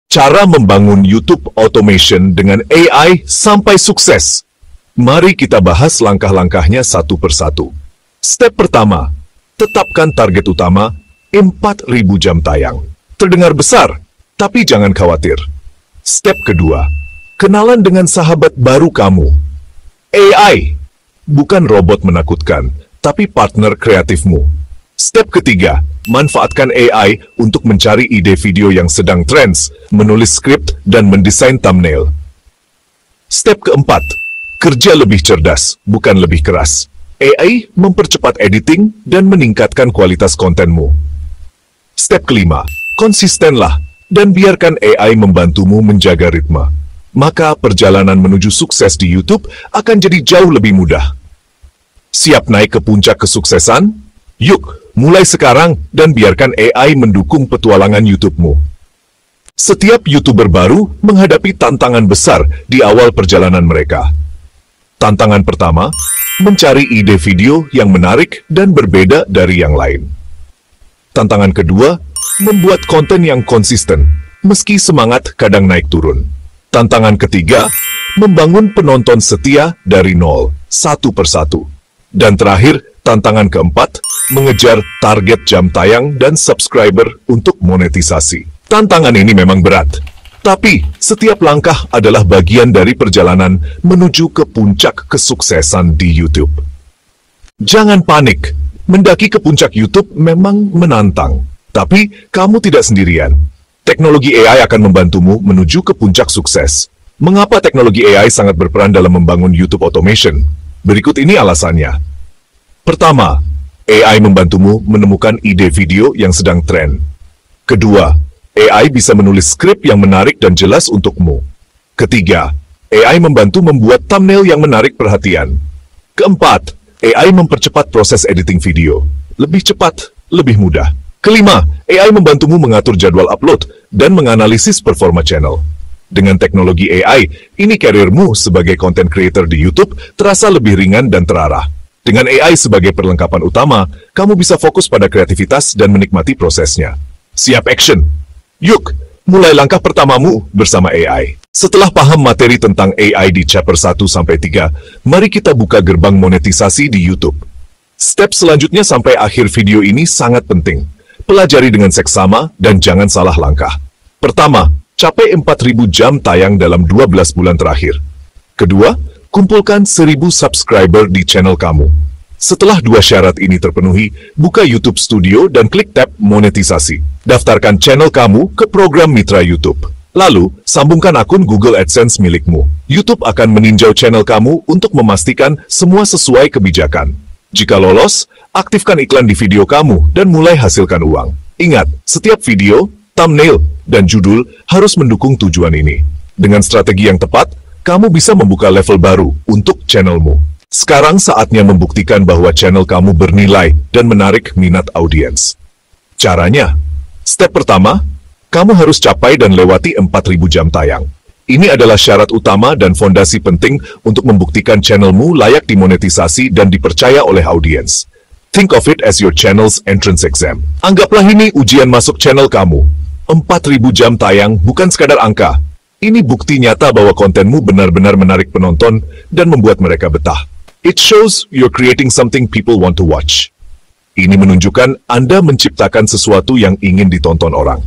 Cara membangun YouTube Automation dengan AI sampai sukses. Mari kita bahas langkah-langkahnya satu persatu. Step pertama, tetapkan target utama 4.000 jam tayang. Terdengar besar, tapi jangan khawatir. Step kedua, kenalan dengan sahabat baru kamu. AI, bukan robot menakutkan, tapi partner kreatifmu. Step ketiga, manfaatkan AI untuk mencari ide video yang sedang trends, menulis skrip, dan mendesain thumbnail. Step keempat, kerja lebih cerdas, bukan lebih keras. AI mempercepat editing dan meningkatkan kualitas kontenmu. Step kelima, konsistenlah dan biarkan AI membantumu menjaga ritme. Maka perjalanan menuju sukses di YouTube akan jadi jauh lebih mudah. Siap naik ke puncak kesuksesan? Yuk, mulai sekarang dan biarkan AI mendukung petualangan YouTube-mu. Setiap YouTuber baru menghadapi tantangan besar di awal perjalanan mereka. Tantangan pertama, mencari ide video yang menarik dan berbeda dari yang lain. Tantangan kedua, membuat konten yang konsisten, meski semangat kadang naik turun. Tantangan ketiga, membangun penonton setia dari nol, satu persatu. Dan terakhir, tantangan keempat, mengejar target jam tayang dan subscriber untuk monetisasi. Tantangan ini memang berat, tapi setiap langkah adalah bagian dari perjalanan menuju ke puncak kesuksesan di YouTube. Jangan panik, mendaki ke puncak YouTube memang menantang, tapi kamu tidak sendirian. Teknologi AI akan membantumu menuju ke puncak sukses. Mengapa teknologi AI sangat berperan dalam membangun YouTube Automation? Berikut ini alasannya. Pertama, AI membantumu menemukan ide video yang sedang tren. Kedua, AI bisa menulis skrip yang menarik dan jelas untukmu. Ketiga, AI membantu membuat thumbnail yang menarik perhatian. Keempat, AI mempercepat proses editing video. Lebih cepat, lebih mudah. Kelima, AI membantumu mengatur jadwal upload dan menganalisis performa channel. Dengan teknologi AI, ini karirmu sebagai content creator di YouTube terasa lebih ringan dan terarah. Dengan AI sebagai perlengkapan utama, kamu bisa fokus pada kreativitas dan menikmati prosesnya. Siap action! Yuk, mulai langkah pertamamu bersama AI. Setelah paham materi tentang AI di chapter 1-3, mari kita buka gerbang monetisasi di YouTube. Step selanjutnya sampai akhir video ini sangat penting. Pelajari dengan seksama dan jangan salah langkah. Pertama, capai 4.000 jam tayang dalam 12 bulan terakhir. Kedua, kumpulkan 1.000 subscriber di channel kamu. Setelah dua syarat ini terpenuhi, buka YouTube Studio dan klik tab monetisasi. Daftarkan channel kamu ke program Mitra YouTube. Lalu, sambungkan akun Google AdSense milikmu. YouTube akan meninjau channel kamu untuk memastikan semua sesuai kebijakan. Jika lolos, aktifkan iklan di video kamu dan mulai hasilkan uang. Ingat, setiap video, thumbnail, dan judul harus mendukung tujuan ini. Dengan strategi yang tepat, kamu bisa membuka level baru untuk channelmu. Sekarang saatnya membuktikan bahwa channel kamu bernilai dan menarik minat audiens. Caranya, step pertama, kamu harus capai dan lewati 4.000 jam tayang. Ini adalah syarat utama dan fondasi penting untuk membuktikan channelmu layak dimonetisasi dan dipercaya oleh audiens. Think of it as your channel's entrance exam. Anggaplah ini ujian masuk channel kamu. 4.000 jam tayang bukan sekadar angka. Ini bukti nyata bahwa kontenmu benar-benar menarik penonton dan membuat mereka betah. It shows you're creating something people want to watch. Ini menunjukkan Anda menciptakan sesuatu yang ingin ditonton orang.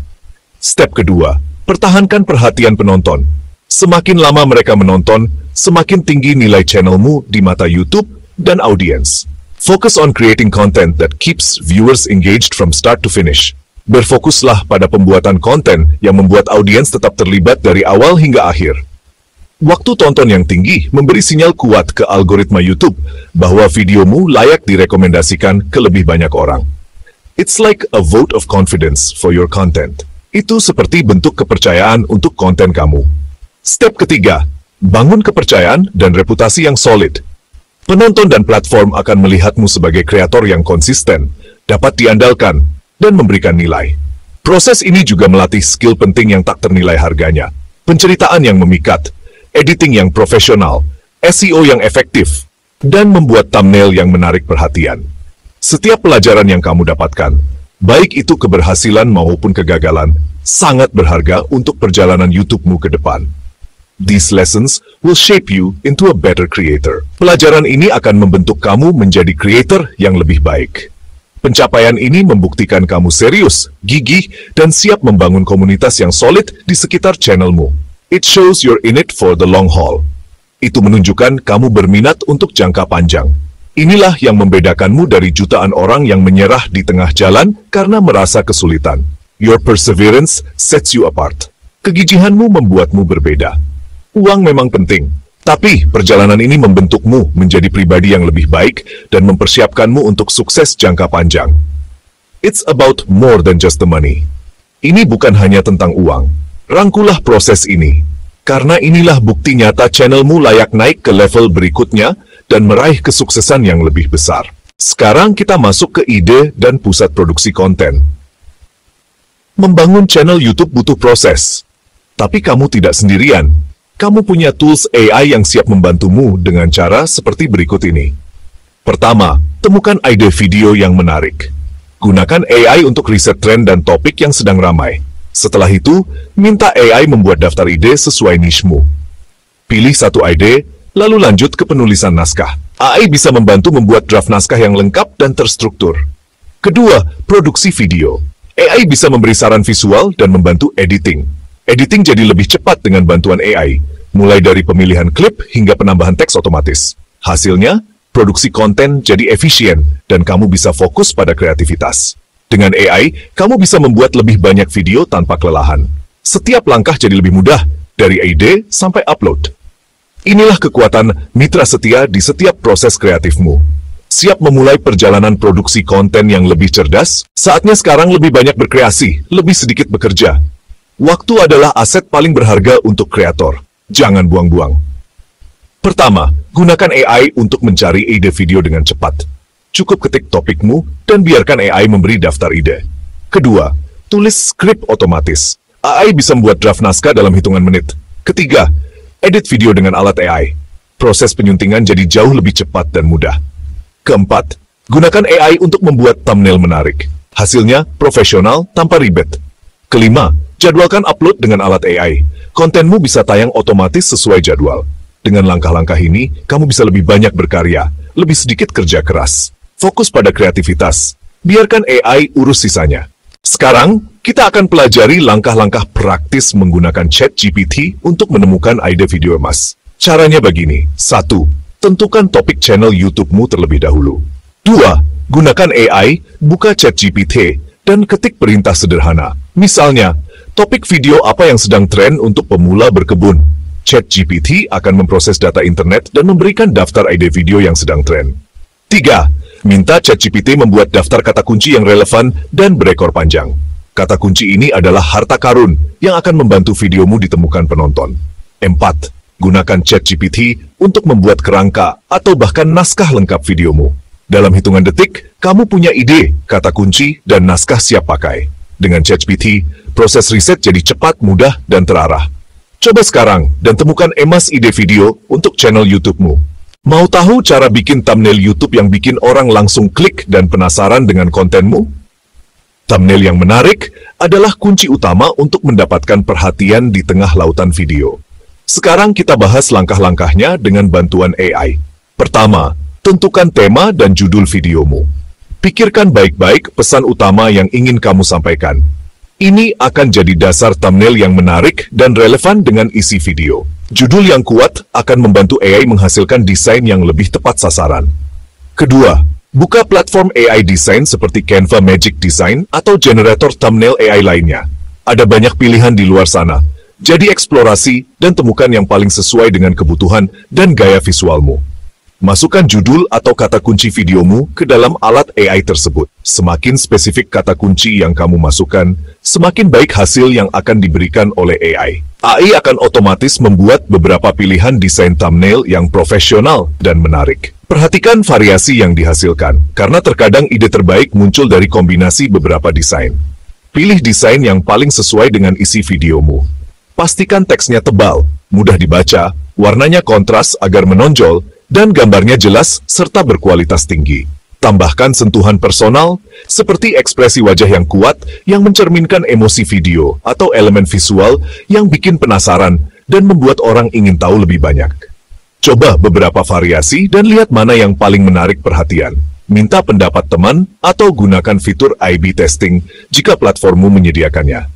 Step kedua, pertahankan perhatian penonton. Semakin lama mereka menonton, semakin tinggi nilai channelmu di mata YouTube dan audiens. Focus on creating content that keeps viewers engaged from start to finish. Berfokuslah pada pembuatan konten yang membuat audiens tetap terlibat dari awal hingga akhir. Waktu tonton yang tinggi memberi sinyal kuat ke algoritma YouTube bahwa videomu layak direkomendasikan ke lebih banyak orang. It's like a vote of confidence for your content. Itu seperti bentuk kepercayaan untuk konten kamu. Step ketiga, bangun kepercayaan dan reputasi yang solid. Penonton dan platform akan melihatmu sebagai kreator yang konsisten, dapat diandalkan, dan memberikan nilai. Proses ini juga melatih skill penting yang tak ternilai harganya. Penceritaan yang memikat, editing yang profesional, SEO yang efektif, dan membuat thumbnail yang menarik perhatian. Setiap pelajaran yang kamu dapatkan, baik itu keberhasilan maupun kegagalan, sangat berharga untuk perjalanan YouTube-mu ke depan. These lessons will shape you into a better creator. Pelajaran ini akan membentuk kamu menjadi creator yang lebih baik. Pencapaian ini membuktikan kamu serius, gigih, dan siap membangun komunitas yang solid di sekitar channelmu. It shows you're in it for the long haul. Itu menunjukkan kamu berminat untuk jangka panjang. Inilah yang membedakanmu dari jutaan orang yang menyerah di tengah jalan karena merasa kesulitan. Your perseverance sets you apart. Kegigihanmu membuatmu berbeda. Uang memang penting, tapi perjalanan ini membentukmu menjadi pribadi yang lebih baik dan mempersiapkanmu untuk sukses jangka panjang. It's about more than just the money. Ini bukan hanya tentang uang. Rangkulah proses ini, karena inilah bukti nyata channelmu layak naik ke level berikutnya dan meraih kesuksesan yang lebih besar. Sekarang kita masuk ke ide dan pusat produksi konten. Membangun channel YouTube butuh proses, tapi kamu tidak sendirian. Kamu punya tools AI yang siap membantumu dengan cara seperti berikut ini. Pertama, temukan ide video yang menarik. Gunakan AI untuk riset tren dan topik yang sedang ramai. Setelah itu, minta AI membuat daftar ide sesuai niche-mu. Pilih satu ide, lalu lanjut ke penulisan naskah. AI bisa membantu membuat draft naskah yang lengkap dan terstruktur. Kedua, produksi video. AI bisa memberi saran visual dan membantu editing. Editing jadi lebih cepat dengan bantuan AI, mulai dari pemilihan klip hingga penambahan teks otomatis. Hasilnya, produksi konten jadi efisien dan kamu bisa fokus pada kreativitas. Dengan AI, kamu bisa membuat lebih banyak video tanpa kelelahan. Setiap langkah jadi lebih mudah, dari ide sampai upload. Inilah kekuatan mitra setia di setiap proses kreatifmu. Siap memulai perjalanan produksi konten yang lebih cerdas? Saatnya sekarang lebih banyak berkreasi, lebih sedikit bekerja. Waktu adalah aset paling berharga untuk kreator. Jangan buang-buang. Pertama, gunakan AI untuk mencari ide video dengan cepat. Cukup ketik topikmu dan biarkan AI memberi daftar ide. Kedua, tulis skrip otomatis. AI bisa membuat draft naskah dalam hitungan menit. Ketiga, edit video dengan alat AI. Proses penyuntingan jadi jauh lebih cepat dan mudah. Keempat, gunakan AI untuk membuat thumbnail menarik. Hasilnya profesional tanpa ribet. Kelima, jadwalkan upload dengan alat AI. Kontenmu bisa tayang otomatis sesuai jadwal. Dengan langkah-langkah ini, kamu bisa lebih banyak berkarya, lebih sedikit kerja keras. Fokus pada kreativitas. Biarkan AI urus sisanya. Sekarang, kita akan pelajari langkah-langkah praktis menggunakan ChatGPT untuk menemukan ide video emas. Caranya begini. 1. Tentukan topik channel YouTube-mu terlebih dahulu. 2. Gunakan AI, buka ChatGPT, dan ketik perintah sederhana. Misalnya, topik video apa yang sedang tren untuk pemula berkebun. ChatGPT akan memproses data internet dan memberikan daftar ide video yang sedang tren. 3. Minta ChatGPT membuat daftar kata kunci yang relevan dan berekor panjang. Kata kunci ini adalah harta karun yang akan membantu videomu ditemukan penonton. 4. Gunakan ChatGPT untuk membuat kerangka atau bahkan naskah lengkap videomu. Dalam hitungan detik, kamu punya ide, kata kunci, dan naskah siap pakai. Dengan ChatGPT, proses riset jadi cepat, mudah, dan terarah. Coba sekarang dan temukan emas ide video untuk channel YouTube-mu. Mau tahu cara bikin thumbnail YouTube yang bikin orang langsung klik dan penasaran dengan kontenmu? Thumbnail yang menarik adalah kunci utama untuk mendapatkan perhatian di tengah lautan video. Sekarang kita bahas langkah-langkahnya dengan bantuan AI. Pertama, tentukan tema dan judul videomu. Pikirkan baik-baik pesan utama yang ingin kamu sampaikan. Ini akan jadi dasar thumbnail yang menarik dan relevan dengan isi video. Judul yang kuat akan membantu AI menghasilkan desain yang lebih tepat sasaran. Kedua, buka platform AI design seperti Canva Magic Design atau generator thumbnail AI lainnya. Ada banyak pilihan di luar sana. Jadi eksplorasi dan temukan yang paling sesuai dengan kebutuhan dan gaya visualmu. Masukkan judul atau kata kunci videomu ke dalam alat AI tersebut. Semakin spesifik kata kunci yang kamu masukkan, semakin baik hasil yang akan diberikan oleh AI. AI akan otomatis membuat beberapa pilihan desain thumbnail yang profesional dan menarik. Perhatikan variasi yang dihasilkan, karena terkadang ide terbaik muncul dari kombinasi beberapa desain. Pilih desain yang paling sesuai dengan isi videomu. Pastikan teksnya tebal, mudah dibaca, warnanya kontras agar menonjol, dan gambarnya jelas serta berkualitas tinggi. Tambahkan sentuhan personal, seperti ekspresi wajah yang kuat yang mencerminkan emosi video atau elemen visual yang bikin penasaran dan membuat orang ingin tahu lebih banyak. Coba beberapa variasi dan lihat mana yang paling menarik perhatian. Minta pendapat teman atau gunakan fitur A/B testing jika platformmu menyediakannya.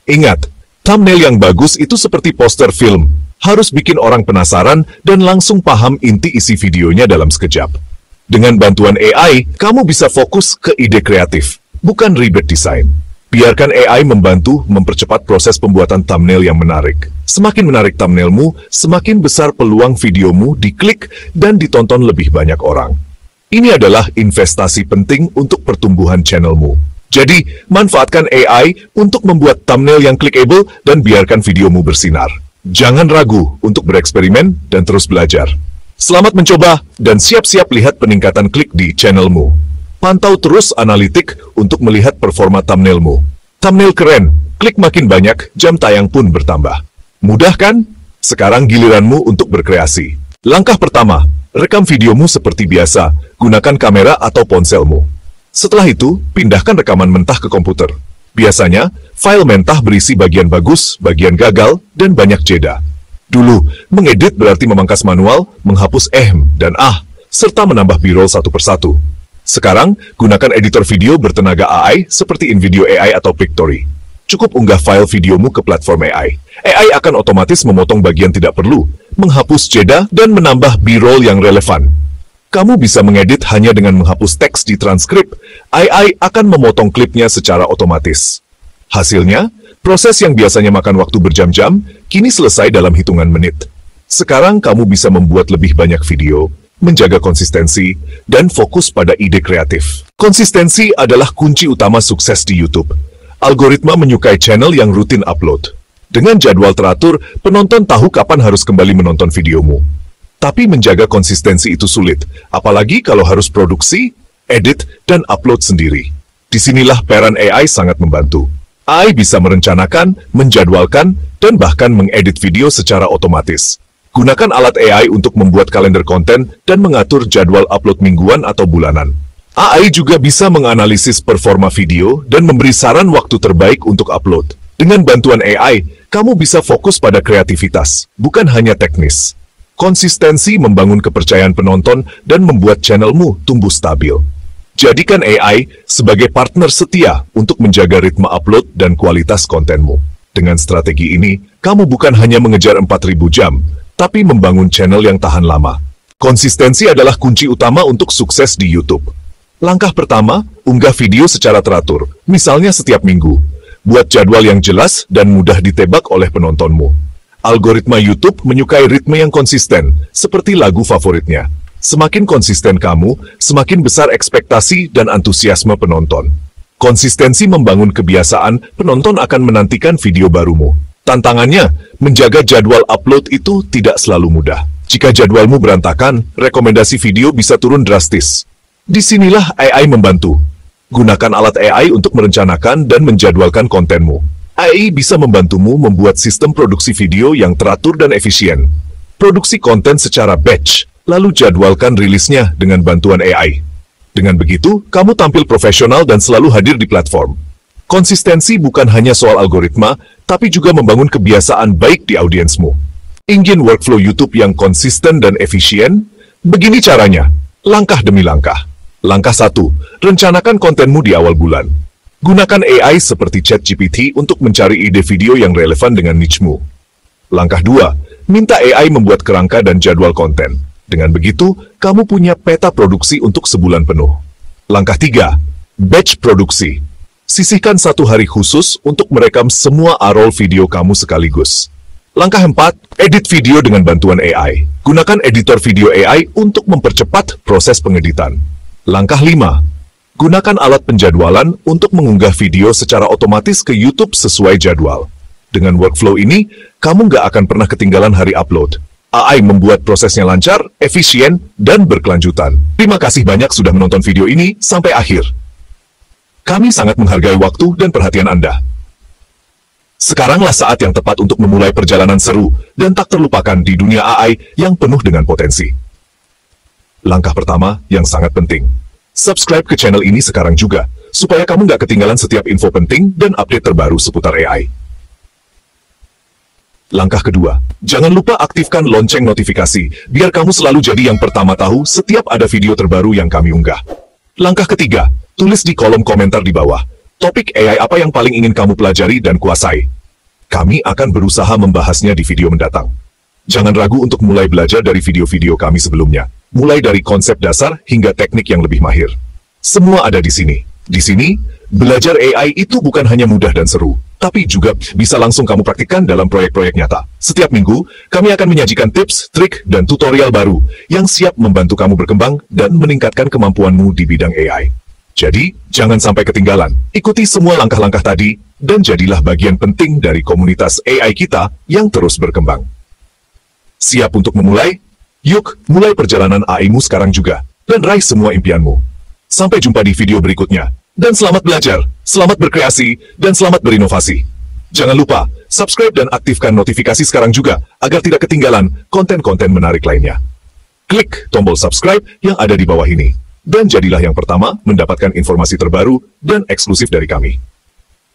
Ingat, thumbnail yang bagus itu seperti poster film, harus bikin orang penasaran dan langsung paham inti isi videonya dalam sekejap. Dengan bantuan AI, kamu bisa fokus ke ide kreatif, bukan ribet desain. Biarkan AI membantu mempercepat proses pembuatan thumbnail yang menarik. Semakin menarik thumbnailmu, semakin besar peluang videomu diklik dan ditonton lebih banyak orang. Ini adalah investasi penting untuk pertumbuhan channelmu. Jadi, manfaatkan AI untuk membuat thumbnail yang clickable dan biarkan videomu bersinar. Jangan ragu untuk bereksperimen dan terus belajar. Selamat mencoba dan siap-siap lihat peningkatan klik di channelmu. Pantau terus analitik untuk melihat performa thumbnailmu. Thumbnail keren, klik makin banyak, jam tayang pun bertambah. Mudah kan? Sekarang giliranmu untuk berkreasi. Langkah pertama, rekam videomu seperti biasa, gunakan kamera atau ponselmu. Setelah itu, pindahkan rekaman mentah ke komputer. Biasanya, file mentah berisi bagian bagus, bagian gagal, dan banyak jeda. Dulu, mengedit berarti memangkas manual, menghapus dan serta menambah b-roll satu persatu. Sekarang, gunakan editor video bertenaga AI seperti InVideo AI atau Pictory. Cukup unggah file videomu ke platform AI. AI akan otomatis memotong bagian tidak perlu, menghapus jeda, dan menambah b-roll yang relevan. Kamu bisa mengedit hanya dengan menghapus teks di transkrip. AI akan memotong klipnya secara otomatis. Hasilnya, proses yang biasanya makan waktu berjam-jam, kini selesai dalam hitungan menit. Sekarang kamu bisa membuat lebih banyak video, menjaga konsistensi, dan fokus pada ide kreatif. Konsistensi adalah kunci utama sukses di YouTube. Algoritma menyukai channel yang rutin upload. Dengan jadwal teratur, penonton tahu kapan harus kembali menonton videomu. Tapi menjaga konsistensi itu sulit, apalagi kalau harus produksi, edit, dan upload sendiri. Disinilah peran AI sangat membantu. AI bisa merencanakan, menjadwalkan, dan bahkan mengedit video secara otomatis. Gunakan alat AI untuk membuat kalender konten dan mengatur jadwal upload mingguan atau bulanan. AI juga bisa menganalisis performa video dan memberi saran waktu terbaik untuk upload. Dengan bantuan AI, kamu bisa fokus pada kreativitas, bukan hanya teknis. Konsistensi membangun kepercayaan penonton dan membuat channelmu tumbuh stabil. Jadikan AI sebagai partner setia untuk menjaga ritme upload dan kualitas kontenmu. Dengan strategi ini, kamu bukan hanya mengejar 4.000 jam, tapi membangun channel yang tahan lama. Konsistensi adalah kunci utama untuk sukses di YouTube. Langkah pertama, unggah video secara teratur, misalnya setiap minggu. Buat jadwal yang jelas dan mudah ditebak oleh penontonmu. Algoritma YouTube menyukai ritme yang konsisten, seperti lagu favoritnya. Semakin konsisten kamu, semakin besar ekspektasi dan antusiasme penonton. Konsistensi membangun kebiasaan, penonton akan menantikan video barumu. Tantangannya, menjaga jadwal upload itu tidak selalu mudah. Jika jadwalmu berantakan, rekomendasi video bisa turun drastis. Disinilah AI membantu. Gunakan alat AI untuk merencanakan dan menjadwalkan kontenmu. AI bisa membantumu membuat sistem produksi video yang teratur dan efisien. Produksi konten secara batch, lalu jadwalkan rilisnya dengan bantuan AI. Dengan begitu, kamu tampil profesional dan selalu hadir di platform. Konsistensi bukan hanya soal algoritma, tapi juga membangun kebiasaan baik di audiensmu. Ingin workflow YouTube yang konsisten dan efisien? Begini caranya, langkah demi langkah. Langkah 1, rencanakan kontenmu di awal bulan. Gunakan AI seperti ChatGPT untuk mencari ide video yang relevan dengan niche-mu. Langkah 2, minta AI membuat kerangka dan jadwal konten. Dengan begitu, kamu punya peta produksi untuk sebulan penuh. Langkah 3, batch produksi. Sisihkan 1 hari khusus untuk merekam semua A-roll video kamu sekaligus. Langkah 4, edit video dengan bantuan AI. Gunakan editor video AI untuk mempercepat proses pengeditan. Langkah 5, gunakan alat penjadwalan untuk mengunggah video secara otomatis ke YouTube sesuai jadwal. Dengan workflow ini, kamu nggak akan pernah ketinggalan hari upload. AI membuat prosesnya lancar, efisien, dan berkelanjutan. Terima kasih banyak sudah menonton video ini sampai akhir. Kami sangat menghargai waktu dan perhatian Anda. Sekaranglah saat yang tepat untuk memulai perjalanan seru dan tak terlupakan di dunia AI yang penuh dengan potensi. Langkah pertama yang sangat penting. Subscribe ke channel ini sekarang juga, supaya kamu nggak ketinggalan setiap info penting dan update terbaru seputar AI. Langkah kedua, jangan lupa aktifkan lonceng notifikasi, biar kamu selalu jadi yang pertama tahu setiap ada video terbaru yang kami unggah. Langkah ketiga, tulis di kolom komentar di bawah, topik AI apa yang paling ingin kamu pelajari dan kuasai. Kami akan berusaha membahasnya di video mendatang. Jangan ragu untuk mulai belajar dari video-video kami sebelumnya, mulai dari konsep dasar hingga teknik yang lebih mahir. Semua ada di sini. Di sini, belajar AI itu bukan hanya mudah dan seru, tapi juga bisa langsung kamu praktikkan dalam proyek-proyek nyata. Setiap minggu, kami akan menyajikan tips, trik, dan tutorial baru yang siap membantu kamu berkembang dan meningkatkan kemampuanmu di bidang AI. Jadi, jangan sampai ketinggalan. Ikuti semua langkah-langkah tadi, dan jadilah bagian penting dari komunitas AI kita yang terus berkembang. Siap untuk memulai? Yuk, mulai perjalanan AI-mu sekarang juga, dan raih semua impianmu. Sampai jumpa di video berikutnya. Dan selamat belajar, selamat berkreasi, dan selamat berinovasi. Jangan lupa, subscribe dan aktifkan notifikasi sekarang juga, agar tidak ketinggalan konten-konten menarik lainnya. Klik tombol subscribe yang ada di bawah ini. Dan jadilah yang pertama mendapatkan informasi terbaru dan eksklusif dari kami.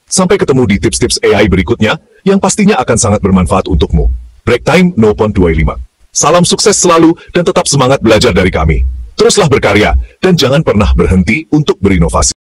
Sampai ketemu di tips-tips AI berikutnya, yang pastinya akan sangat bermanfaat untukmu. Break time no pon 25. Salam sukses selalu dan tetap semangat belajar dari kami. Teruslah berkarya, dan jangan pernah berhenti untuk berinovasi.